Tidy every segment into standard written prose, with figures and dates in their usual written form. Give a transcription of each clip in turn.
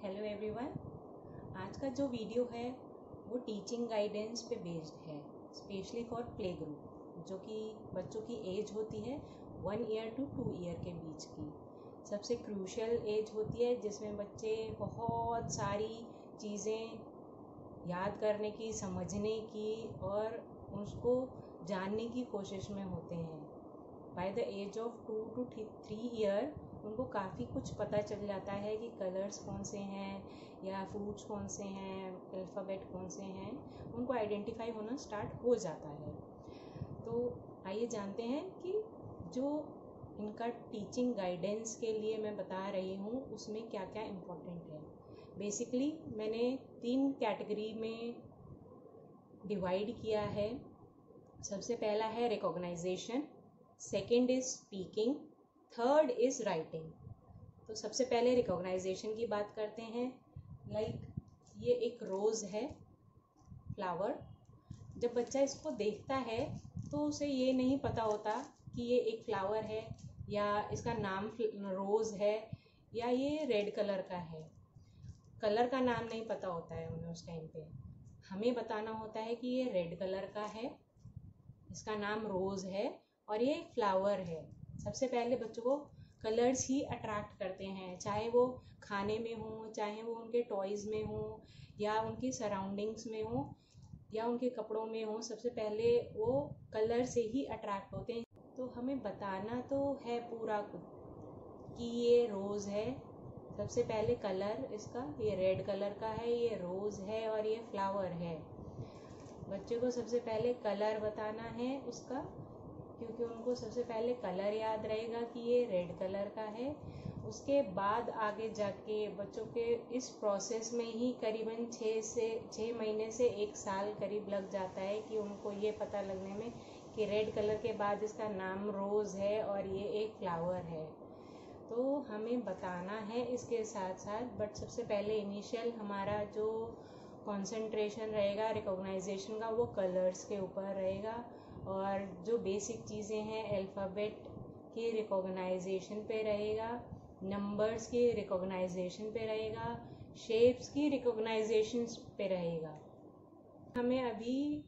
Hello everyone. आज का जो वीडियो है वो टीचिंग गाइडेंस पे बेस्ड है, स्पेशली फॉर प्ले ग्रुप, जो कि बच्चों की एज होती है 1 ईयर टू 2 ईयर के बीच की। सबसे क्रूशियल एज होती है जिसमें बच्चे बहुत सारी चीज़ें याद करने की, समझने की और उसको जानने की कोशिश में होते हैं। By the age of 2 to 3 year उनको काफ़ी कुछ पता चल जाता है कि कलर्स कौन से हैं या फ्रूट्स कौन से हैं, अल्फ़ाबेट कौन से हैं, उनको आइडेंटिफाई होना स्टार्ट हो जाता है। तो आइए जानते हैं कि जो इनका टीचिंग गाइडेंस के लिए मैं बता रही हूँ उसमें क्या क्या इम्पोर्टेंट है। बेसिकली मैंने 3 कैटेगरी में डिवाइड किया है। सबसे पहला है recognization, second is speaking, third is writing. तो सबसे पहले रिकॉग्नाइजेशन की बात करते हैं। ये एक रोज़ है, फ्लावर। जब बच्चा इसको देखता है तो उसे ये नहीं पता होता कि ये एक फ्लावर है या इसका नाम रोज़ है या ये रेड कलर का है। कलर का नाम नहीं पता होता है उन्हें उस टाइम पे। हमें बताना होता है कि ये रेड कलर का है, इसका नाम रोज़ है और ये एक फ्लावर है। सबसे पहले बच्चों को कलर्स ही अट्रैक्ट करते हैं, चाहे वो खाने में हो, चाहे वो उनके टॉयज़ में हो या उनकी सराउंडिंग्स में हो या उनके कपड़ों में हो। सबसे पहले वो कलर से ही अट्रैक्ट होते हैं। तो हमें बताना तो है पूरा कि ये रोज़ है। सबसे पहले कलर इसका, ये रेड कलर का है, ये रोज़ है और ये फ्लावर है। बच्चे को सबसे पहले कलर बताना है उसका, क्योंकि उनको सबसे पहले कलर याद रहेगा कि ये रेड कलर का है। उसके बाद आगे जाके बच्चों के इस प्रोसेस में ही करीबन 6 महीने से 1 साल करीब लग जाता है कि उनको ये पता लगने में कि रेड कलर के बाद इसका नाम रोज़ है और ये एक फ्लावर है। तो हमें बताना है इसके साथ साथ, बट सबसे पहले इनिशियल हमारा जो कंसंट्रेशन रहेगा रिकॉग्नाइजेशन का वो कलर्स के ऊपर रहेगा और जो बेसिक चीज़ें हैं अल्फ़ाबेट की रिकॉग्नाइजेशन पे रहेगा, नंबर्स की रिकॉग्नाइजेशन पे रहेगा, शेप्स की रिकॉग्नाइजेशन पे रहेगा। हमें अभी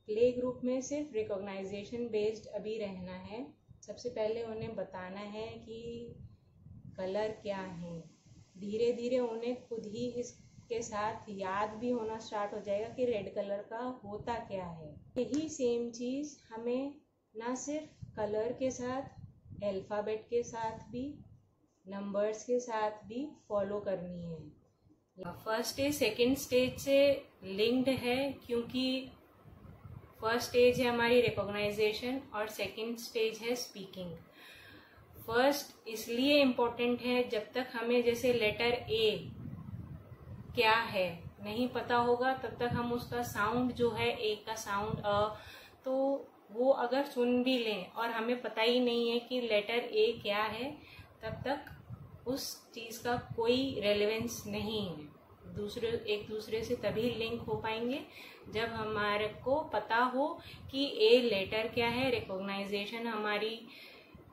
प्ले ग्रुप में सिर्फ रिकॉग्नाइजेशन बेस्ड अभी रहना है। सबसे पहले उन्हें बताना है कि कलर क्या है। धीरे धीरे उन्हें खुद ही इसके साथ याद भी होना स्टार्ट हो जाएगा कि रेड कलर का होता क्या है। यही सेम चीज़ हमें ना सिर्फ कलर के साथ, अल्फ़ाबेट के साथ भी, नंबर्स के साथ भी फॉलो करनी है। फर्स्ट स्टेज सेकेंड स्टेज से लिंक्ड है, क्योंकि फर्स्ट स्टेज है हमारी रिकॉग्नाइजेशन और सेकेंड स्टेज है स्पीकिंग। फर्स्ट इसलिए इम्पोर्टेंट है, जब तक हमें जैसे लेटर ए क्या है नहीं पता होगा तब तक हम उसका साउंड जो है ए का साउंड तो वो अगर सुन भी लें और हमें पता ही नहीं है कि लेटर ए क्या है, तब तक उस चीज़ का कोई रेलेवेंस नहीं है। एक दूसरे से तभी लिंक हो पाएंगे जब हमारे को पता हो कि ए लेटर क्या है, रिकॉग्नाइजेशन हमारी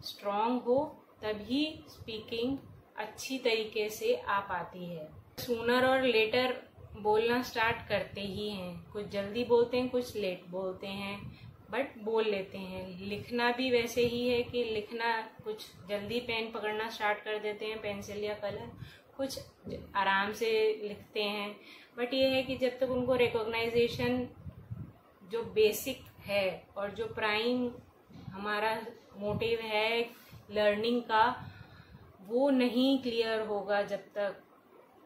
स्ट्रॉन्ग हो, तभी स्पीकिंग अच्छी तरीके से आ पाती है। सूनर और लेटर बोलना स्टार्ट करते ही हैं, कुछ जल्दी बोलते हैं, कुछ लेट बोलते हैं, बट बोल लेते हैं। लिखना भी वैसे ही है कि लिखना कुछ जल्दी पेन पकड़ना स्टार्ट कर देते हैं, पेंसिल या कलर, कुछ आराम से लिखते हैं। बट ये है कि जब तक उनको रिकॉग्नाइजेशन जो बेसिक है और जो प्राइम हमारा मोटिव है लर्निंग का वो नहीं क्लियर होगा,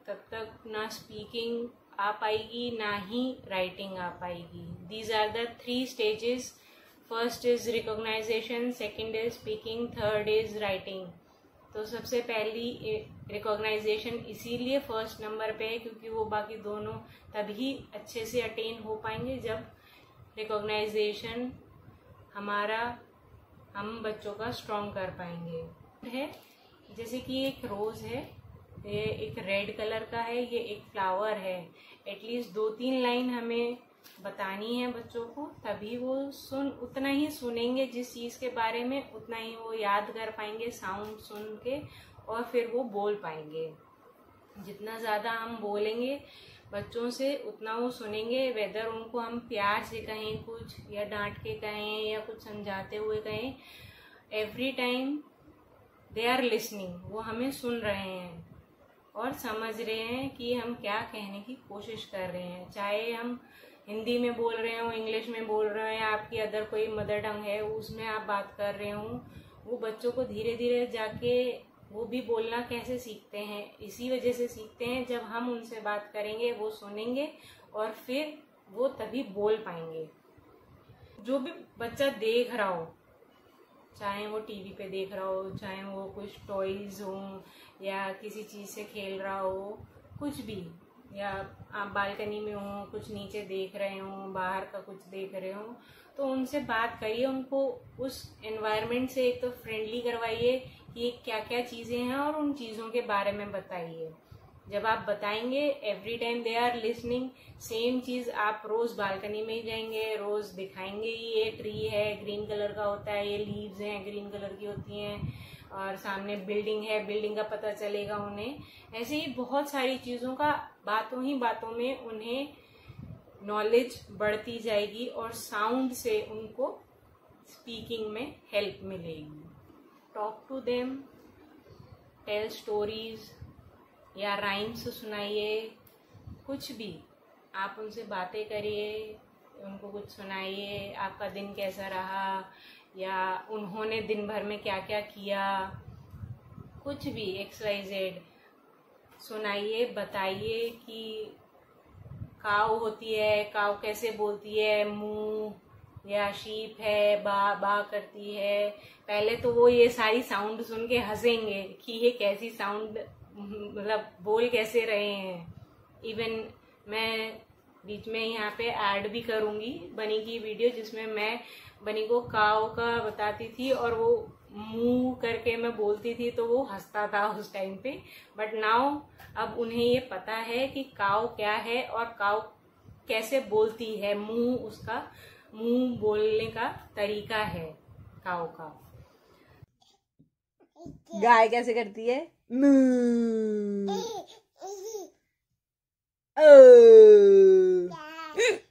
तब तक ना स्पीकिंग आ पाएगी ना ही राइटिंग आ पाएगी। These are the 3 stages. First is recognization, second is speaking, third is writing. तो सबसे पहली रिकॉग्नाइजेशन इसीलिए फर्स्ट नंबर पे है, क्योंकि वो बाकी दोनों तभी अच्छे से अटेन हो पाएंगे जब रिकॉग्नाइजेशन हम बच्चों का स्ट्रॉन्ग कर पाएंगे। है जैसे कि एक रोज़ है, ये एक रेड कलर का है, ये एक फ्लावर है। एटलीस्ट 2-3 लाइन हमें बतानी है बच्चों को, तभी वो उतना ही सुनेंगे जिस चीज़ के बारे में, उतना ही वो याद कर पाएंगे साउंड सुन के और फिर वो बोल पाएंगे। जितना ज़्यादा हम बोलेंगे बच्चों से उतना वो सुनेंगे। वेदर उनको हम प्यार से कहें कुछ, या डांट के कहें, या कुछ समझाते हुए कहें, every time they are listening. वो हमें सुन रहे हैं और समझ रहे हैं कि हम क्या कहने की कोशिश कर रहे हैं। चाहे हम हिंदी में बोल रहे हो, इंग्लिश में बोल रहे हैं, आपकी अदर कोई मदर टंग है उसमें आप बात कर रहे हो, वो बच्चों को धीरे धीरे जाके वो भी बोलना कैसे सीखते हैं, इसी वजह से सीखते हैं। जब हम उनसे बात करेंगे वो सुनेंगे और फिर वो तभी बोल पाएंगे। जो भी बच्चा देख रहा हो, चाहे वो टीवी पे देख रहा हो, चाहे वो कुछ टॉयज हो या किसी चीज़ से खेल रहा हो, कुछ भी, या आप बालकनी में हो, कुछ नीचे देख रहे हो, बाहर का कुछ देख रहे हो, तो उनसे बात करिए। उनको उस एनवायरनमेंट से एक तो फ्रेंडली करवाइए कि क्या क्या चीज़ें हैं और उन चीज़ों के बारे में बताइए। जब आप बताएंगे every time they are listening. Same चीज आप रोज बालकनी में ही जाएंगे, रोज दिखाएंगे ये ट्री है, ग्रीन कलर का होता है, ये लीव्स हैं, ग्रीन कलर की होती हैं, और सामने बिल्डिंग है, बिल्डिंग का पता चलेगा उन्हें। ऐसे ही बहुत सारी चीजों का बातों ही बातों में उन्हें नॉलेज बढ़ती जाएगी और साउंड से उनको स्पीकिंग में हेल्प मिलेगी। Talk to them, tell stories या राइम्स सुनाइए, कुछ भी आप उनसे बातें करिए, उनको कुछ सुनाइए, आपका दिन कैसा रहा या उन्होंने दिन भर में क्या क्या किया, कुछ भी XYZ सुनाइए। बताइए कि काऊ होती है, काऊ कैसे बोलती है, मुंह, या शीप है, बा बा करती है। पहले तो वो ये सारी साउंड सुन के हंसेंगे कि ये कैसी साउंड, मतलब बोल कैसे रहे हैं। इवन मैं बीच में यहाँ पे ऐड भी करूंगी बनी की वीडियो, जिसमें मैं बनी को काव का बताती थी और वो मुंह करके मैं बोलती थी तो वो हंसता था उस टाइम पे। बट नाउ अब उन्हें ये पता है कि काव क्या है और काव कैसे बोलती है। मुंह, उसका मुंह बोलने का तरीका है काव का। गाय कैसे करती है?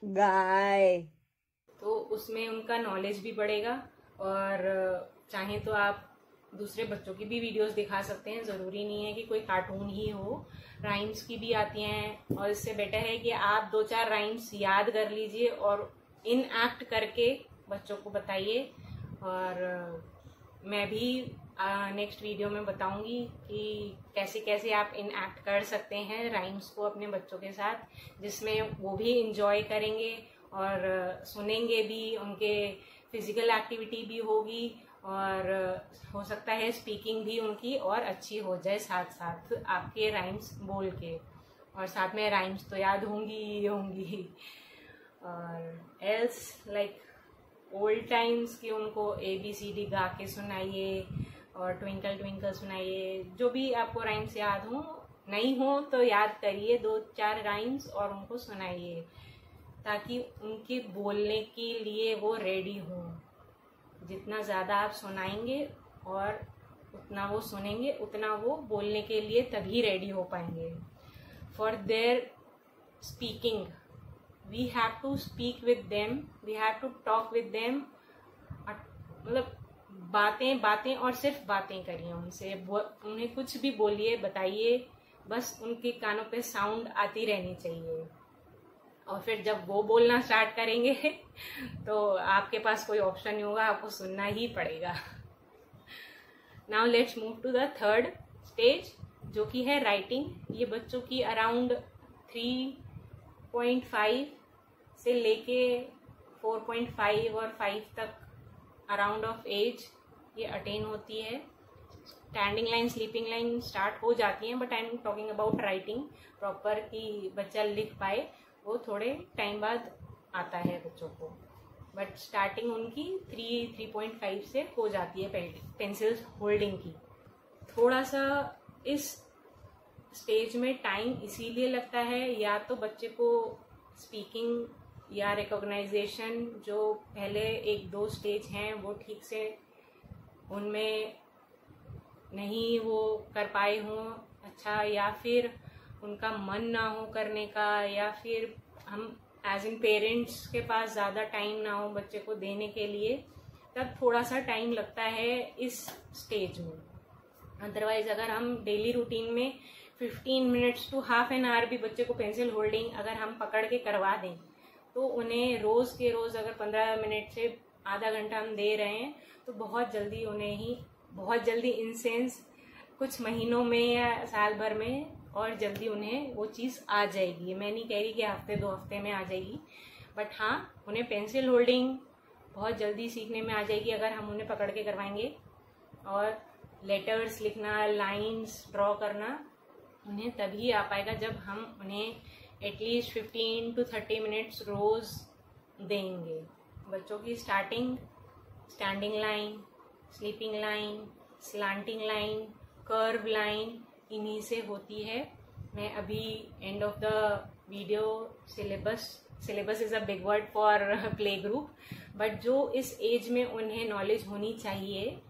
गाय। तो उसमें उनका नॉलेज भी बढ़ेगा। और चाहे तो आप दूसरे बच्चों की भी वीडियोस दिखा सकते हैं, ज़रूरी नहीं है कि कोई कार्टून ही हो, राइम्स की भी आती हैं। और इससे बेटर है कि आप 2-4 राइम्स याद कर लीजिए और इन एक्ट करके बच्चों को बताइए। और मैं भी नेक्स्ट वीडियो में बताऊंगी कि कैसे कैसे आप इन एक्ट कर सकते हैं राइम्स को अपने बच्चों के साथ, जिसमें वो भी इंजॉय करेंगे और सुनेंगे भी, उनके फिजिकल एक्टिविटी भी होगी और हो सकता है स्पीकिंग भी उनकी और अच्छी हो जाए साथ साथ आपके राइम्स बोल के। और साथ में राइम्स तो याद होंगी। और एल्स लाइक ओल्ड टाइम्स की उनको ABCD गा के सुनाइए और ट्विंकल ट्विंकल सुनाइए। जो भी आपको राइम्स याद हो, नहीं हो तो याद करिए 2-4 राइम्स और उनको सुनाइए, ताकि उनके बोलने के लिए वो रेडी हों। जितना ज़्यादा आप सुनाएंगे और उतना वो सुनेंगे, उतना वो बोलने के लिए तभी रेडी हो पाएंगे। For their speaking we have to speak with them, we have to talk with them। मतलब बातें और सिर्फ बातें करिए उनसे, उन्हें कुछ भी बोलिए, बताइए, बस उनके कानों पे साउंड आती रहनी चाहिए। और फिर जब वो बोलना स्टार्ट करेंगे तो आपके पास कोई ऑप्शन नहीं होगा, आपको सुनना ही पड़ेगा। Now let's move to the third stage, जो कि है राइटिंग। ये बच्चों की अराउंड 3.5 से लेके 4.5 और 5 तक अराउंड ऑफ एज ये अटेन होती है। Standing line, sleeping line start हो जाती हैं, but I am talking about writing proper, कि बच्चा लिख पाए, वो थोड़े टाइम बाद आता है बच्चों को। बट स्टार्टिंग उनकी 3.5 से हो जाती है पेंसिल होल्डिंग की। थोड़ा सा इस स्टेज में टाइम इसीलिए लगता है, या तो बच्चे को स्पीकिंग या रिकॉग्नाइजेशन, जो पहले 1-2 स्टेज हैं वो ठीक से उनमें नहीं वो कर पाए हों अच्छा, या फिर उनका मन ना हो करने का, या फिर हम एज इन पेरेंट्स के पास ज़्यादा टाइम ना हो बच्चे को देने के लिए, तब थोड़ा सा टाइम लगता है इस स्टेज में। अदरवाइज अगर हम डेली रूटीन में 15 minutes to half an hour भी बच्चे को पेंसिल होल्डिंग अगर हम पकड़ के करवा दें, तो उन्हें रोज़ के रोज़ अगर 15 मिनट से आधा घंटा हम दे रहे हैं, तो बहुत जल्दी इन सेंस कुछ महीनों में या साल भर में और जल्दी उन्हें वो चीज़ आ जाएगी। मैं नहीं कह रही कि हफ्ते 2 हफ्ते में आ जाएगी, बट हाँ, उन्हें पेंसिल होल्डिंग बहुत जल्दी सीखने में आ जाएगी अगर हम उन्हें पकड़ के करवाएंगे। और लेटर्स लिखना, लाइंस ड्रॉ करना उन्हें तभी आ पाएगा जब हम उन्हें एटलीस्ट 15 to 30 मिनट्स रोज़ देंगे। बच्चों की standing line, sleeping line, slanting line, curve line इन्हीं से होती है। मैं अभी end of the video syllabus is a big word for play group, but जो इस एज में उन्हें नॉलेज होनी चाहिए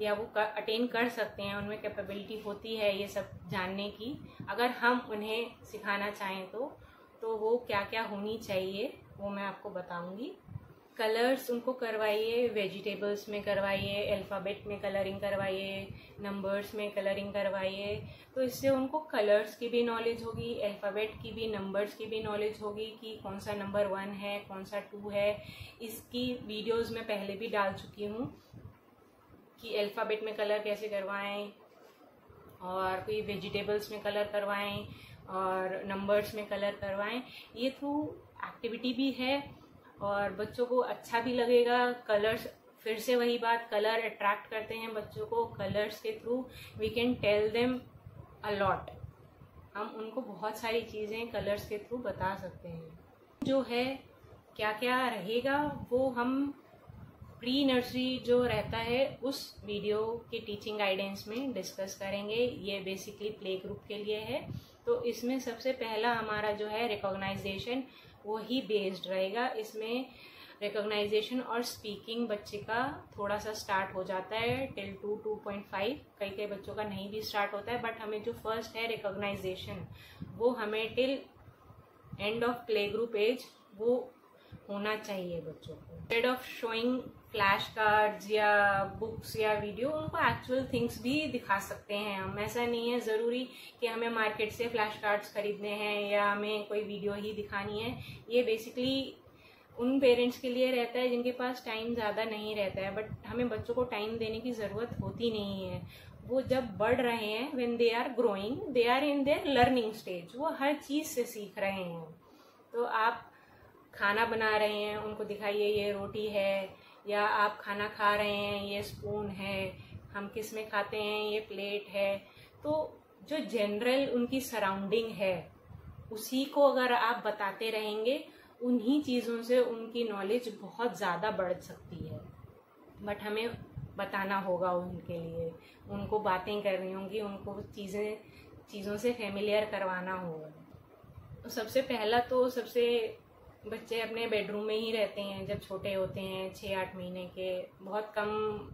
या वो अटेन कर सकते हैं, उनमें कैपेबिलिटी होती है ये सब जानने की, अगर हम उन्हें सिखाना चाहें तो वो क्या क्या होनी चाहिए वो मैं आपको बताऊंगी। कलर्स उनको करवाइए, वेजिटेबल्स में करवाइए, अल्फ़ाबेट में कलरिंग करवाइए, नंबर्स में कलरिंग करवाइए, तो इससे उनको कलर्स की भी नॉलेज होगी, अल्फ़ाबेट की भी, नंबर्स की भी नॉलेज होगी कि कौन सा नंबर 1 है, कौन सा 2 है। इसकी वीडियोस मैं पहले भी डाल चुकी हूँ कि अल्फ़ाबेट में कलर कैसे करवाएं, और कोई वेजिटेबल्स में कलर करवाएं और नंबर्स में कलर करवाएं। ये थ्रू एक्टिविटी भी है और बच्चों को अच्छा भी लगेगा। कलर्स, फिर से वही बात, कलर अट्रैक्ट करते हैं बच्चों को। कलर्स के through we can tell them a lot. हम उनको बहुत सारी चीज़ें कलर्स के थ्रू बता सकते हैं। जो है क्या क्या रहेगा वो हम प्री नर्सरी जो रहता है उस वीडियो के टीचिंग गाइडेंस में डिस्कस करेंगे। ये बेसिकली प्ले ग्रुप के लिए है। तो इसमें सबसे पहला हमारा जो है रिकॉग्नाइजेशन वो ही बेस्ड रहेगा। इसमें रिकॉग्नाइजेशन और स्पीकिंग बच्चे का थोड़ा सा स्टार्ट हो जाता है टिल 2.5, कई बच्चों का नहीं भी स्टार्ट होता है, बट हमें जो फर्स्ट है रिकॉग्नाइजेशन वो हमें till end of play group age वो होना चाहिए बच्चों को। Instead of showing flash cards या बुक्स या वीडियो, उनको एक्चुअल थिंग्स भी दिखा सकते हैं हम। ऐसा नहीं है ज़रूरी कि हमें मार्केट से फ्लैश कार्ड्स खरीदने हैं या हमें कोई वीडियो ही दिखानी है। ये बेसिकली उन पेरेंट्स के लिए रहता है जिनके पास टाइम ज़्यादा नहीं रहता है, बट हमें बच्चों को टाइम देने की ज़रूरत होती नहीं है। वो जब बढ़ रहे हैं, when they are growing, they are in their learning stage, वो हर चीज़ से सीख रहे हैं। तो आप खाना बना रहे हैं, उनको दिखाइए ये रोटी है, या आप खाना खा रहे हैं ये स्पून है, हम किस में खाते हैं ये प्लेट है। तो जो जनरल उनकी सराउंडिंग है उसी को अगर आप बताते रहेंगे, उन्हीं चीज़ों से उनकी नॉलेज बहुत ज़्यादा बढ़ सकती है। बट हमें बताना होगा उनके लिए, उनको बातें करनी होंगी, उनको चीज़ों से फेमिलियर करवाना होगा। तो सबसे पहला तो बच्चे अपने बेडरूम में ही रहते हैं जब छोटे होते हैं, 6-8 महीने के, बहुत कम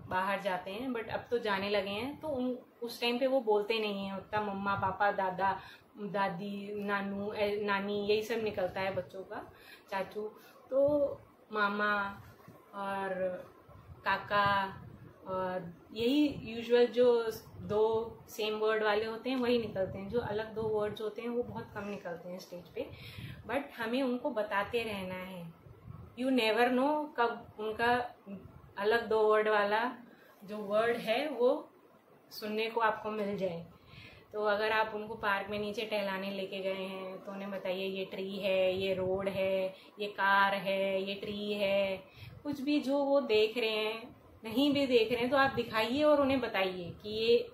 बाहर जाते हैं, बट अब तो जाने लगे हैं। तो उस टाइम पे वो बोलते नहीं हैं उतना, मम्मा पापा दादा दादी नानू नानी यही सब निकलता है बच्चों का, चाचू। तो मामा और काका और यही यूजुअल जो 2 सेम वर्ड वाले होते हैं वही निकलते हैं। जो अलग 2 वर्ड्स होते हैं वो बहुत कम निकलते हैं स्टेज पे, बट हमें उनको बताते रहना है। यू नेवर नो कब उनका अलग 2 वर्ड वाला जो वर्ड है वो सुनने को आपको मिल जाए। तो अगर आप उनको पार्क में नीचे टहलाने लेके गए हैं तो उन्हें बताइए ये ट्री है, ये रोड है, ये कार है, ये ट्री है। कुछ भी जो वो देख रहे हैं, नहीं भी देख रहे हैं तो आप दिखाइए और उन्हें बताइए कि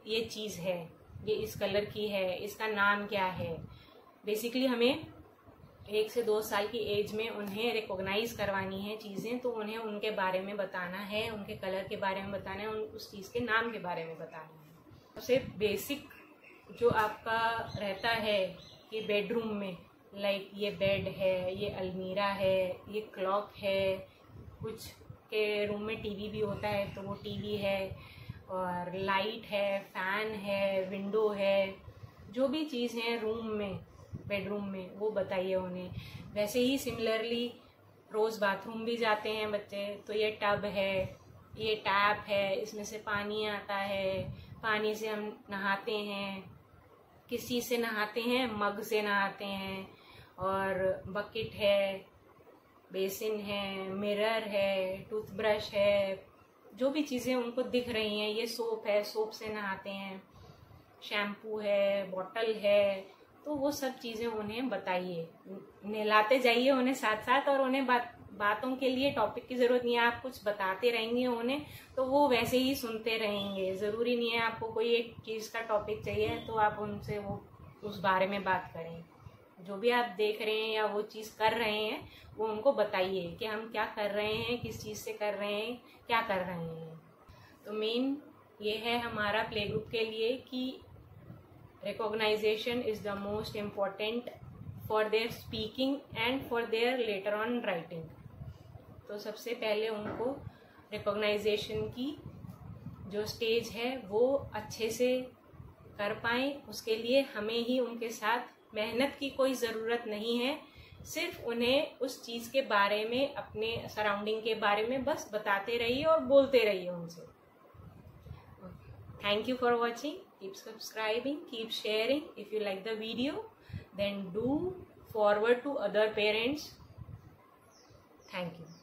ये चीज़ है, ये इस कलर की है, इसका नाम क्या है। बेसिकली हमें 1 से 2 साल की एज में उन्हें रिकॉग्नाइज करवानी है चीज़ें, तो उन्हें उनके बारे में बताना है, उनके कलर के बारे में बताना है, उस चीज़ के नाम के बारे में बताना है। सबसे बेसिक जो आपका रहता है कि बेडरूम में, लाइक ये बेड है, ये अलमीरा है, ये क्लॉक है, कुछ के रूम में टीवी भी होता है तो वो टीवी है, और लाइट है, फैन है, विंडो है, जो भी चीज़ है रूम में, बेडरूम में, वो बताइए उन्हें। वैसे ही सिमिलरली रोज़ बाथरूम भी जाते हैं बच्चे, तो ये टब है, ये टैप है, इसमें से पानी आता है, पानी से हम नहाते हैं। किस चीज़ से नहाते हैं? मग से नहाते हैं। और बकेट है, बेसिन है, मिरर है, टूथब्रश है, जो भी चीज़ें उनको दिख रही हैं, ये सोप है, सोप से नहाते हैं, शैम्पू है, बॉटल है, तो वो सब चीज़ें उन्हें बताइए, नहलाते जाइए उन्हें साथ साथ। और उन्हें बातों के लिए टॉपिक की जरूरत नहीं है, आप कुछ बताते रहेंगे उन्हें तो वो वैसे ही सुनते रहेंगे। ज़रूरी नहीं है आपको कोई एक चीज़ का टॉपिक चाहिए तो आप उनसे वो उस बारे में बात करें। जो भी आप देख रहे हैं या वो चीज़ कर रहे हैं वो उनको बताइए कि हम क्या कर रहे हैं, किस चीज़ से कर रहे हैं, क्या कर रहे हैं। तो मेन ये है हमारा प्ले ग्रुप के लिए कि recognition is the most important for their speaking and for their later on writing। तो सबसे पहले उनको recognition की जो स्टेज है वो अच्छे से कर पाएं, उसके लिए हमें ही उनके साथ मेहनत की कोई ज़रूरत नहीं है। सिर्फ उन्हें उस चीज़ के बारे में, अपने सराउंडिंग के बारे में बस बताते रहिए और बोलते रहिए उनसे। Thank you for watching. Keep subscribing, keep sharing. If you like the video, then do forward to other parents. Thank you.